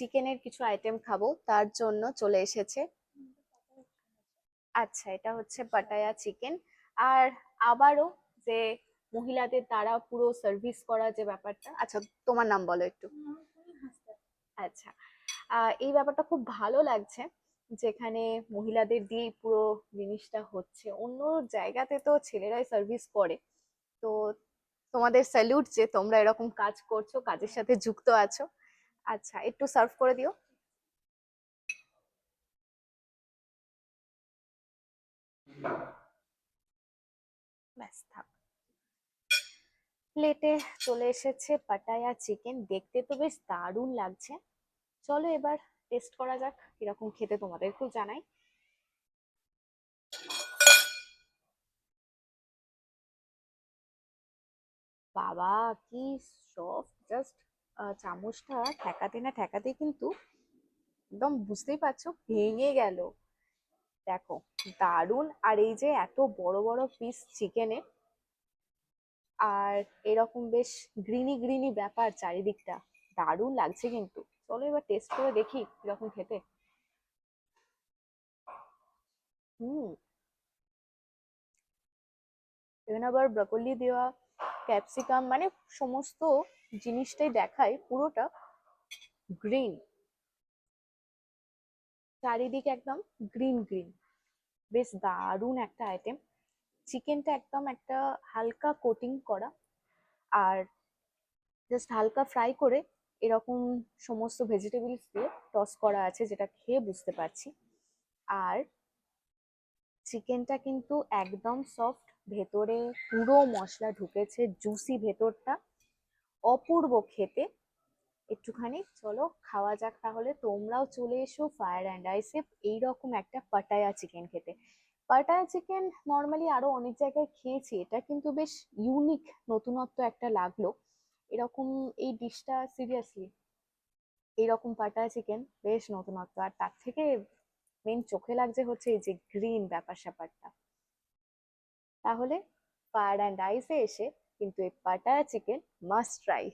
চিকেনের কিছু আইটেম খাবো, তার জন্য চলে এসেছে। আচ্ছা, এটা হচ্ছে পাটায়া চিকেন। আর আবারও যে মহিলাদের দ্বারা পুরো সার্ভিস করা যে ব্যাপারটা, আচ্ছা তোমার নাম বলো একটু। আচ্ছা, এই ব্যাপারটা খুব ভালো লাগছে, যেখানে মহিলাদের দিয়ে পুরো জিনিসটা হচ্ছে। অন্য জায়গাতে তো ছেলেরাই সার্ভিস করে। তো তোমাদের স্যালুট যে তোমরা এরকম কাজ করছো, কাজের সাথে যুক্ত আছো। আচ্ছা, একটু সার্ভ করে দিও। ব্যাস থাক। প্লেটে চলে এসেছে পাটায়া চিকেন, দেখতে তো বেশ দারুণ লাগছে। চলো এবার টেস্ট করা যাক কিরকম খেতে, তোমাদেরকেও জানাই। বাবা, কি সফট! জাস্ট চামচটা ঠেকাতে না ঠেকাতে কিন্তু একদম বুঝতেই পারছো ভেঙে গেল। দেখো, দারুণ। আর এই যে এত বড় বড় পিস চিকেনে, আর এরকম বেশ গ্রিনি গ্রিনি ব্যাপার চারিদিকটা, দারুণ লাগছে কিন্তু। চলো এবার টেস্ট করে দেখি কিরকম খেতে। হুম, এখানে আবার ব্রকলি দেওয়া, ক্যাপসিকাম, মানে সমস্ত জিনিসটাই দেখায় পুরোটা গ্রিন, চারিদিকে একদম গ্রিন গ্রিন। বেশ দারুণ একটা আইটেম। চিকেনটা একদম একটা হালকা কোটিং করা, আর জাস্ট হালকা ফ্রাই করে এরকম সমস্ত ভেজিটেবলস দিয়ে টস করা আছে, যেটা খেয়ে বুঝতে পারছি। আর চিকেনটা কিন্তু একদম সফট, ভেতরে পুরো মশলা ঢুকেছে, জুসি ভেতরটা, অপূর্ব খেতে। একটুখানি চলো খাওয়া যাক তাহলে। তোমরাও চলে এসো ফায়ার অ্যান্ড আইসে এইরকম একটা পাটায়া চিকেন খেতে। পাটায়া চিকেন নর্মালি আরো অনেক জায়গায় খেয়েছি, এটা কিন্তু বেশ ইউনিক, নতুনত্ব একটা লাগলো এরকম। এই ডিশটা সিরিয়াসলি, এইরকম পাটায়া চিকেন বেশ নতুনত্ব। আর তার থেকে মেন চোখে লাগছে হচ্ছে এই যে গ্রিন ব্যাপার স্যাপারটা। তাহলে ফায়ার অ্যান্ড আইসে এসে কিন্তু এই পাটায়া চিকেন মাস্ট ট্রাই।